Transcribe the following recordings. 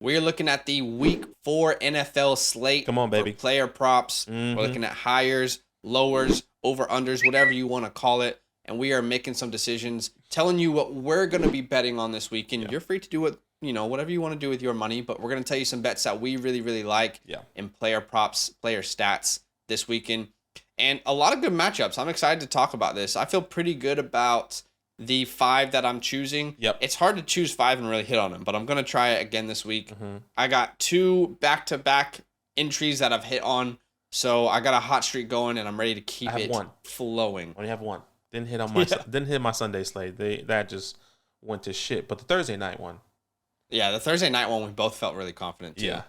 We're looking at the Week 4 NFL slate. Come on, baby. For player props. We're looking at highers, lowers, over-unders, whatever you want to call it. And we are making some decisions, telling you what we're going to be betting on this week. And you're free to do whatever you want to do with your money. But we're going to tell you some bets that we really, really like in player props, player stats this weekend. And a lot of good matchups. I'm excited to talk about this. I feel pretty good about the 5 that I'm choosing. It's hard to choose 5 and really hit on them, but I'm going to try it again this week. I got 2 back-to-back entries that I've hit on, so I got a hot streak going, and I'm ready to keep it flowing. Only have 1. Didn't hit on my Sunday slate. That just went to shit. But the Thursday night one. Yeah, the Thursday night one, we both felt really confident too. Yeah.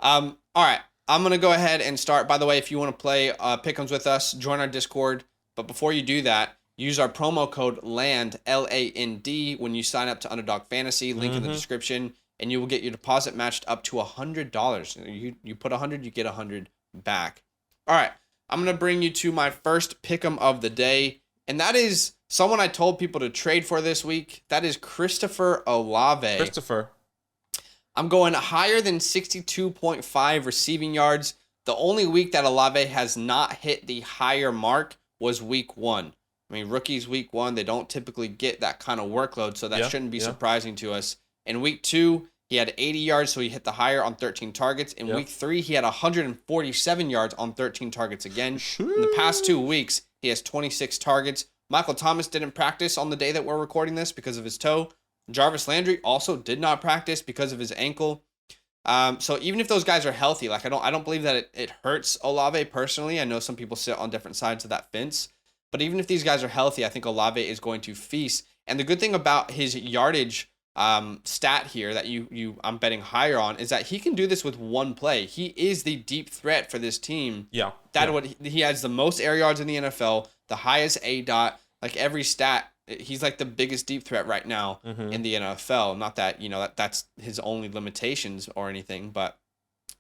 All right. I'm going to go ahead and start. By the way, if you want to play Pick'ems with us, join our Discord. But before you do that, use our promo code LAND, LAND, when you sign up to UnderDog Fantasy. Link in the description, and you will get your deposit matched up to $100. You put 100, you get 100 back. All right, I'm going to bring you to my first Pick'em of the day, and that is someone I told people to trade for this week. That is Christopher Olave. I'm going higher than 62.5 receiving yards. The only week that Olave has not hit the higher mark was week 1. I mean, rookies week 1, they don't typically get that kind of workload, so that shouldn't be surprising to us. In week 2, he had 80 yards, so he hit the higher on 13 targets. In week 3, he had 147 yards on 13 targets again. In the past 2 weeks, he has 26 targets. Michael Thomas didn't practice on the day that we're recording this because of his toe. Jarvis Landry also did not practice because of his ankle. So even if those guys are healthy, like I don't believe that it hurts Olave personally. I know some people sit on different sides of that fence. But even if these guys are healthy, I think Olave is going to feast. And the good thing about his yardage stat here that I'm betting higher on is that he can do this with 1 play. He is the deep threat for this team. He has the most air yards in the NFL, the highest ADOT, like every stat. He's like the biggest deep threat right now in the NFL. Not that, that's his only limitations or anything, but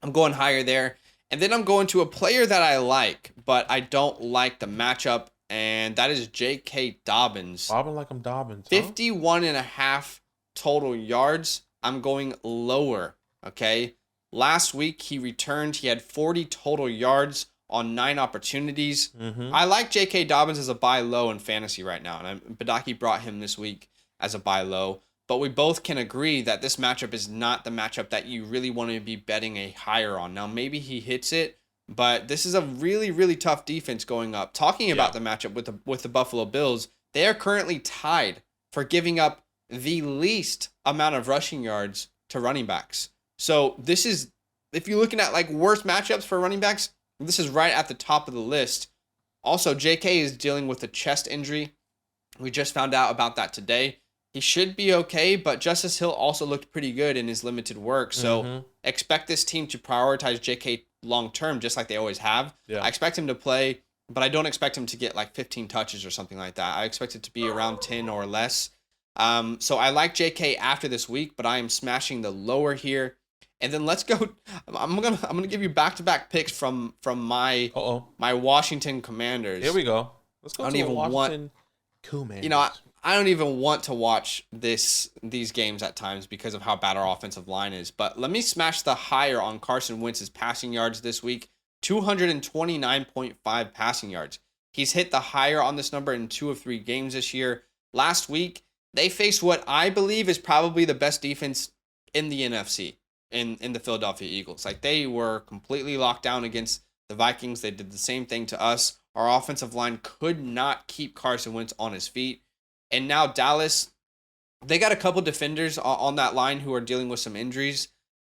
I'm going higher there. And then I'm going to a player that I like, but I don't like the matchup, and that is J.K. Dobbins. Bobbing like I'm Dobbins. 51.5 total yards. I'm going lower, okay? Last week, he returned. He had 40 total yards on 9 opportunities. I like J.K. Dobbins as a buy low in fantasy right now, and Badake brought him this week as a buy low. But we both can agree that this matchup is not the matchup that you really want to be betting a higher on. Now, maybe he hits it, but this is a really, really tough defense going up. Talking about the matchup with the Buffalo Bills, they are currently tied for giving up the least amount of rushing yards to running backs. So this is, if you're looking at like worst matchups for running backs, this is right at the top of the list. Also, JK is dealing with a chest injury. We just found out about that today. He should be okay, but Justice Hill also looked pretty good in his limited work. So expect this team to prioritize JK long-term, just like they always have. I expect him to play, but I don't expect him to get like 15 touches or something like that. I expect it to be around 10 or less. So I like JK after this week, but I am smashing the lower here. And then let's go. I'm gonna give you back-to-back picks from my Washington Commanders. Here we go. Let's go. Washington Commanders. I don't even want to watch these games at times because of how bad our offensive line is. But let me smash the higher on Carson Wentz's passing yards this week. 229.5 passing yards. He's hit the higher on this number in 2 of 3 games this year. Last week, they faced what I believe is probably the best defense in the NFC. In the Philadelphia Eagles. Like, they were completely locked down against the Vikings. They did the same thing to us. Our offensive line could not keep Carson Wentz on his feet. And now Dallas, they got a couple defenders on that line who are dealing with some injuries.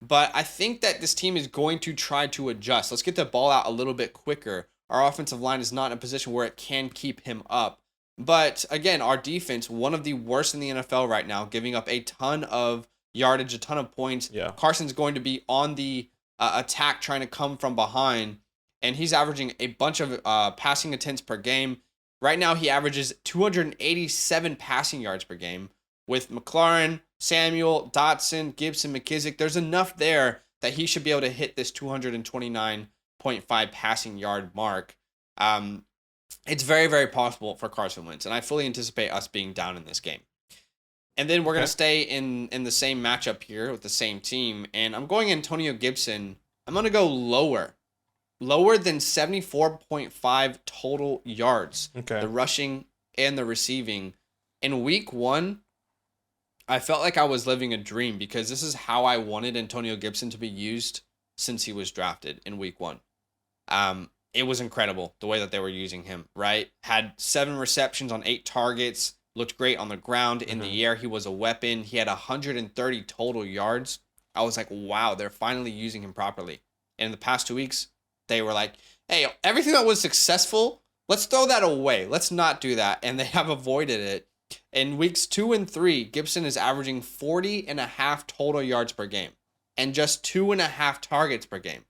But I think that this team is going to try to adjust. Let's get the ball out a little bit quicker. Our offensive line is not in a position where it can keep him up. But again, our defense, one of the worst in the NFL right now, giving up a ton of yardage, a ton of points. Carson's going to be on the attack trying to come from behind, and he's averaging a bunch of passing attempts per game. Right now, he averages 287 passing yards per game. With McLaurin, Samuel, Dotson, Gibson, McKissick, there's enough there that he should be able to hit this 229.5 passing yard mark. It's very, very possible for Carson Wentz, and I fully anticipate us being down in this game. And then we're going to stay in the same matchup here with the same team. And I'm going Antonio Gibson. I'm going to go lower than 74.5 total yards. Okay. The rushing and the receiving. In week 1, I felt like I was living a dream because this is how I wanted Antonio Gibson to be used since he was drafted in week 1. It was incredible the way that they were using him, right? Had 7 receptions on 8 targets, looked great on the ground. In the air, he was a weapon. He had 130 total yards. I was like, wow, they're finally using him properly. And in the past 2 weeks, they were like, hey, everything that was successful, let's throw that away. Let's not do that. And they have avoided it. In weeks 2 and 3, Gibson is averaging 40.5 total yards per game and just 2.5 targets per game.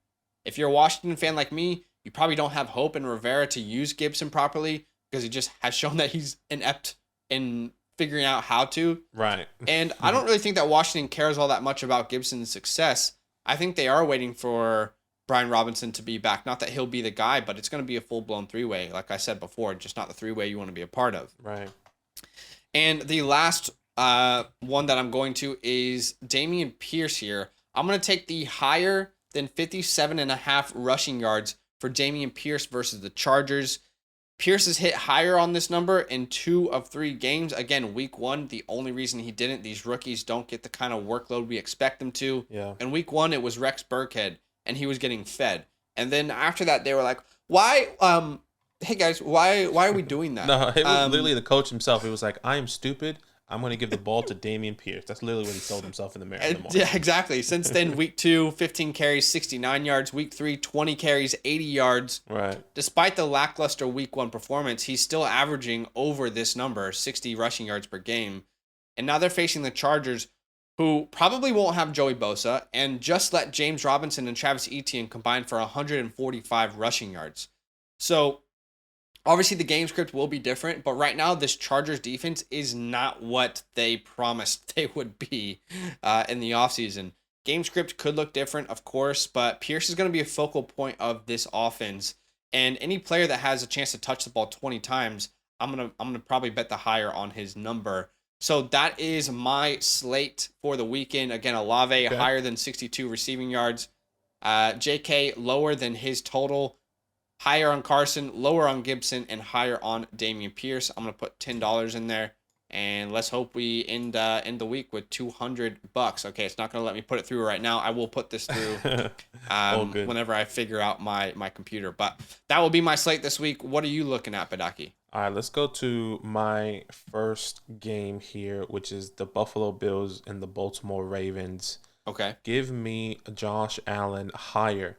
If you're a Washington fan like me, you probably don't have hope in Rivera to use Gibson properly because he just has shown that he's inept in figuring out how to. Right. And I don't really think that Washington cares all that much about Gibson's success. I think they are waiting for Brian Robinson to be back. Not that he'll be the guy, but it's going to be a full-blown 3-way, like I said before, just not the 3-way you want to be a part of. Right. And the last one that I'm going to is Dameon Pierce here. I'm going to take the higher than 57.5 rushing yards for Dameon Pierce versus the Chargers. Pierce has hit higher on this number in 2 of 3 games. Again, week 1, the only reason he didn't, these rookies don't get the kind of workload we expect them to. Yeah. In week 1, it was Rex Burkhead, and he was getting fed. And then after that, they were like, why, hey guys, why are we doing that? No, it was literally the coach himself. He was like, I am stupid. I'm going to give the ball to Dameon Pierce. That's literally what he told himself in the mirror in the morning. Yeah, exactly. Since then, week 2, 15 carries, 69 yards. Week 3, 20 carries, 80 yards. Right. Despite the lackluster week 1 performance, he's still averaging over this number, 60 rushing yards per game. And now they're facing the Chargers, who probably won't have Joey Bosa, and just let James Robinson and Travis Etienne combine for 145 rushing yards. So obviously, the game script will be different, but right now, this Chargers defense is not what they promised they would be in the offseason. Game script could look different, of course, but Pierce is going to be a focal point of this offense. And any player that has a chance to touch the ball 20 times, I'm gonna probably bet the higher on his number. So that is my slate for the weekend. Again, Olave higher than 62 receiving yards. JK lower than his total. Higher on Carson, lower on Gibson, and higher on Dameon Pierce. I'm going to put $10 in there, and let's hope we end the week with $200. Okay, it's not going to let me put it through right now. I will put this through whenever I figure out my computer. But that will be my slate this week. What are you looking at, Badake? All right, let's go to my first game here, which is the Buffalo Bills and the Baltimore Ravens. Okay. Give me Josh Allen higher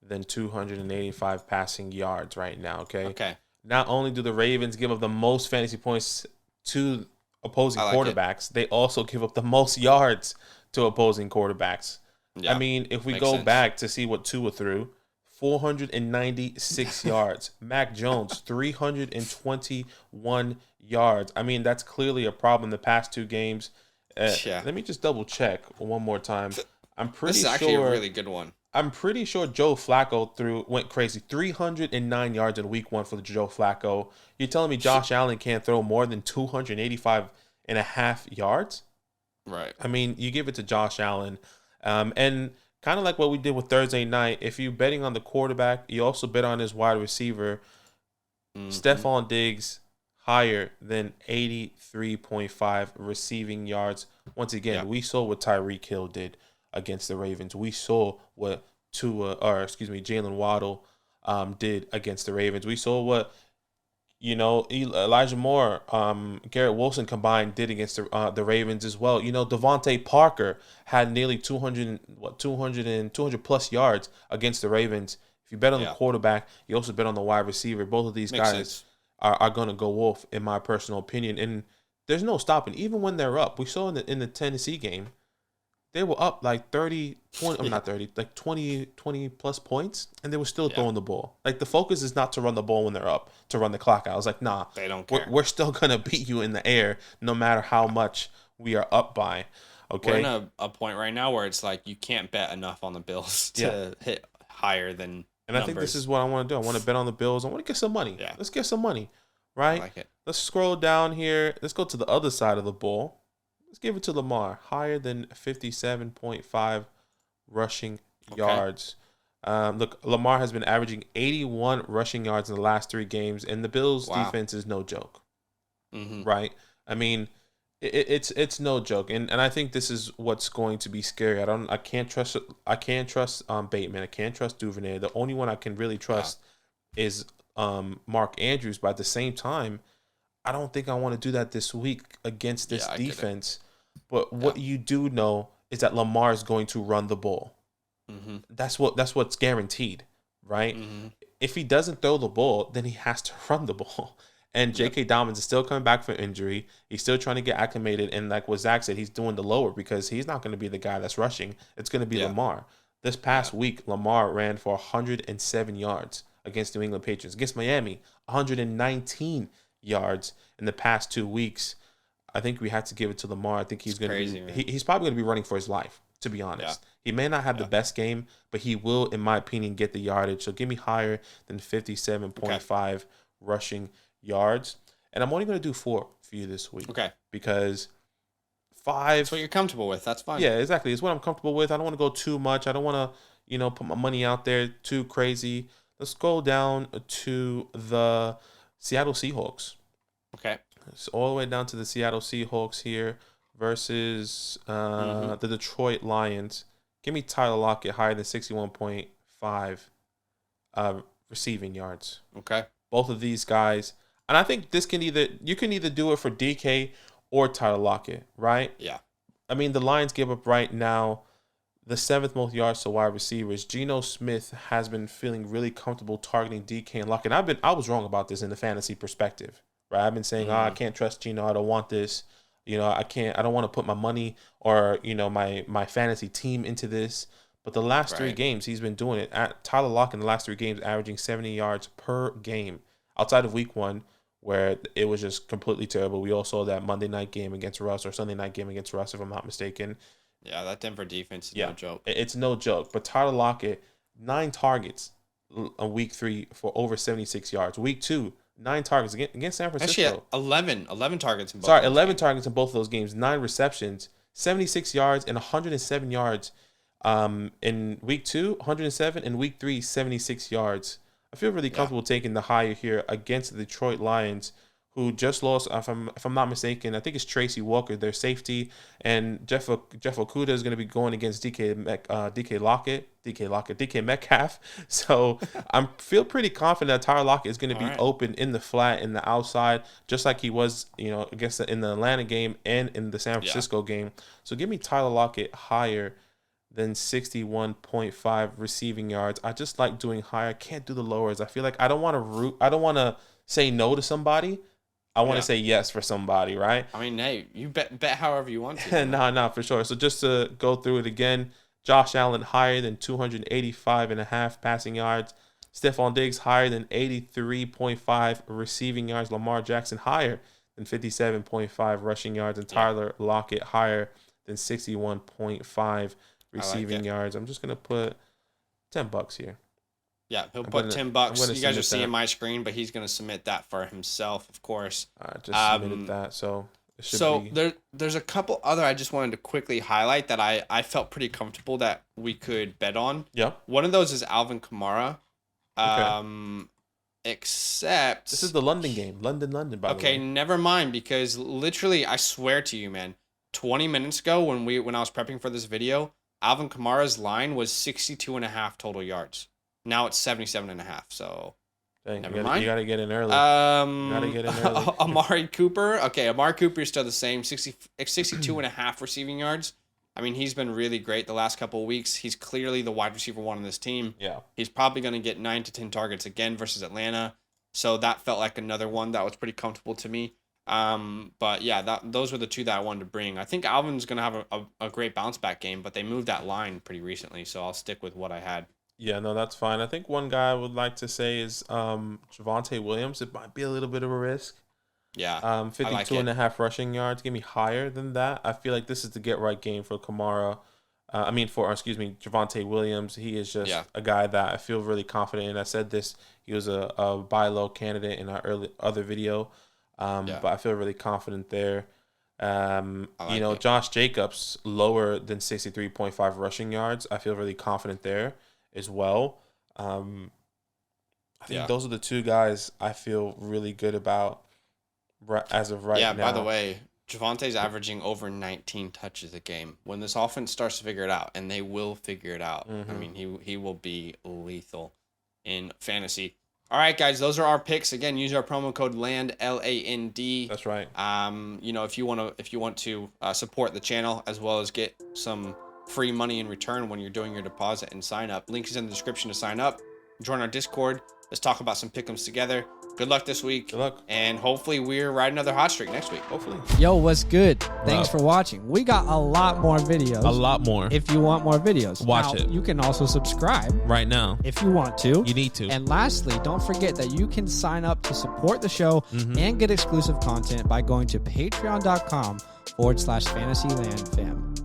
than 285 passing yards right now, okay? Okay. Not only do the Ravens give up the most fantasy points to opposing quarterbacks, they also give up the most yards to opposing quarterbacks. Yeah, I mean, if we go back to see what Tua threw, 496 yards. Mac Jones, 321 yards. I mean, that's clearly a problem the past 2 games. Let me just double check one more time. I'm pretty sure. This is actually a really good one. I'm pretty sure Joe Flacco went crazy. 309 yards in week 1 for Joe Flacco. You're telling me Josh Allen can't throw more than 285.5 yards? Right. I mean, you give it to Josh Allen. And kind of like what we did with Thursday night, if you're betting on the quarterback, you also bet on his wide receiver. Stephon Diggs, higher than 83.5 receiving yards. Once again, we saw what Tyreek Hill did against the Ravens. We saw what Jalen Waddle did against the Ravens. We saw what Elijah Moore, Garrett Wilson combined did against the Ravens as well. Devontae Parker had nearly 200 plus yards against the Ravens. If you bet on the quarterback, you also bet on the wide receiver. Both of these guys are going to go off, in my personal opinion. And there's no stopping. Even when they're up, we saw in the Tennessee game, they were up like 20 plus points, and they were still throwing the ball. Like, the focus is not to run the ball when they're up, to run the clock out. I was like, nah, they don't care. We're still going to beat you in the air no matter how much we are up by. Okay. We're in a point right now where it's like you can't bet enough on the Bills to hit higher than numbers. I think this is what I want to do. I want to bet on the Bills. I want to get some money. Yeah. Let's get some money, right? I like it. Let's scroll down here. Let's go to the other side of the ball. Let's give it to Lamar. Higher than 57.5 rushing yards. Look, Lamar has been averaging 81 rushing yards in the last 3 games, and the Bills' defense is no joke. Right? I mean, it's no joke, and I think this is what's going to be scary. I can't trust Bateman. I can't trust Duvernay. The only one I can really trust is Mark Andrews. But at the same time, I don't think I want to do that this week against this defense. But what you do know is that Lamar is going to run the ball. That's what's guaranteed, right? If he doesn't throw the ball, then he has to run the ball. And J.K. Dobbins is still coming back from injury. He's still trying to get acclimated. And like what Zach said, he's doing the lower because he's not going to be the guy that's rushing. It's going to be Lamar. This past week, Lamar ran for 107 yards against New England Patriots. Against Miami, 119 yards in the past 2 weeks. I think we had to give it to Lamar. I think he's going to be he's probably going to be running for his life, to be honest. He may not have the best game, but he will, in my opinion, get the yardage. So give me higher than 57.5 rushing yards. And I'm only going to do 4 for you this week. Okay. Because 5. That's what you're comfortable with. That's fine. Yeah, exactly. It's what I'm comfortable with. I don't want to go too much. I don't want to, put my money out there too crazy. Let's go down to the Seattle Seahawks. Okay. It's all the way down to the Seattle Seahawks here versus the Detroit Lions. Give me Tyler Lockett higher than 61.5 receiving yards. Okay. Both of these guys. And I think you can either do it for DK or Tyler Lockett, right? Yeah. I mean, the Lions give up right now the 7th most yards to wide receivers. Geno Smith has been feeling really comfortable targeting DK and Lockett. I was wrong about this in the fantasy perspective, right? I've been saying, I can't trust Geno. I don't want this. I don't want to put my money or, my fantasy team into this. But the last 3 games, he's been doing it. Tyler Lockett in the last 3 games, averaging 70 yards per game. Outside of week 1, where it was just completely terrible. We all saw that Monday night game against Russ or Sunday night game against Russ, if I'm not mistaken. Yeah, that Denver defense is no joke. It's no joke. But Tyler Lockett, 9 targets on week 3 for over 76 yards. Week 2, 9 targets against San Francisco. Actually, 11 targets in both. 11 targets in both of those games, 9 receptions, 76 yards and 107 yards. In week 2, 107, and week 3, 76 yards. I feel really comfortable taking the higher here against the Detroit Lions, who just lost, if I'm not mistaken, I think it's Tracy Walker, their safety, and Jeff Okudah is going to be going against DK Metcalf. So I feel pretty confident that Tyler Lockett is going to be open in the flat, in the outside, just like he was, against in the Atlanta game and in the San Francisco game. So give me Tyler Lockett higher than 61.5 receiving yards. I just like doing higher. I can't do the lowers. I feel like I don't want to say no to somebody. I want to say yes for somebody, right? I mean, hey, you bet however you want to. No, for sure. So just to go through it again, Josh Allen higher than 285.5 passing yards. Stephon Diggs higher than 83.5 receiving yards. Lamar Jackson higher than 57.5 rushing yards. And Tyler Lockett higher than 61.5 receiving yards. I'm just going to put $10 here. Yeah, he'll put $10. You guys are seeing my screen, but he's going to submit that for himself, of course. I just submitted that, so it should be... there's a couple other I just wanted to quickly highlight that I felt pretty comfortable that we could bet on. Yeah. One of those is Alvin Kamara. Except... This is the London game. London, by the way. Okay, never mind, because literally, I swear to you, man, 20 minutes ago when I was prepping for this video, Alvin Kamara's line was 62.5 total yards. Now it's 77.5. So never mind. You got to get in early. Amari Cooper. Okay, Amari Cooper is still the same. 62.5 receiving yards. I mean, he's been really great the last couple of weeks. He's clearly the wide receiver 1 on this team. Yeah. He's probably going to get 9 to 10 targets again versus Atlanta. So that felt like another one that was pretty comfortable to me. But yeah, those were the 2 that I wanted to bring. I think Alvin's going to have a great bounce back game, but they moved that line pretty recently, so I'll stick with what I had. Yeah, no, that's fine. I think one guy I would like to say is Javonte Williams. It might be a little bit of a risk. Yeah. 52.5 rushing yards. Give me higher than that. I feel like this is the get right game for Kamara. Javonte Williams. He is just a guy that I feel really confident in. I said this. He was a buy low candidate in our other video. But I feel really confident there. Josh Jacobs lower than 63.5 rushing yards. I feel really confident there as well. I think those are the two guys I feel really good about as of right now. Yeah, by the way, Javante's averaging over 19 touches a game. When this offense starts to figure it out, and they will figure it out, I mean, he will be lethal in fantasy. All right, guys, those are our picks. Again, use our promo code LAND, LAND. That's right. If you want to support the channel as well as get some free money in return when you're doing your deposit and sign up, link is in the description to sign up. Join our Discord. Let's talk about some pick'ems together. Good luck this week. Good luck. And hopefully we're riding another hot streak next week. Hopefully. Yo, what's good? Thanks for watching. We got a lot more videos. A lot more. If you want more videos. Watch it. You can also subscribe. Right now. If you want to. You need to. And lastly, don't forget that you can sign up to support the show and get exclusive content by going to patreon.com/fantasylandfam.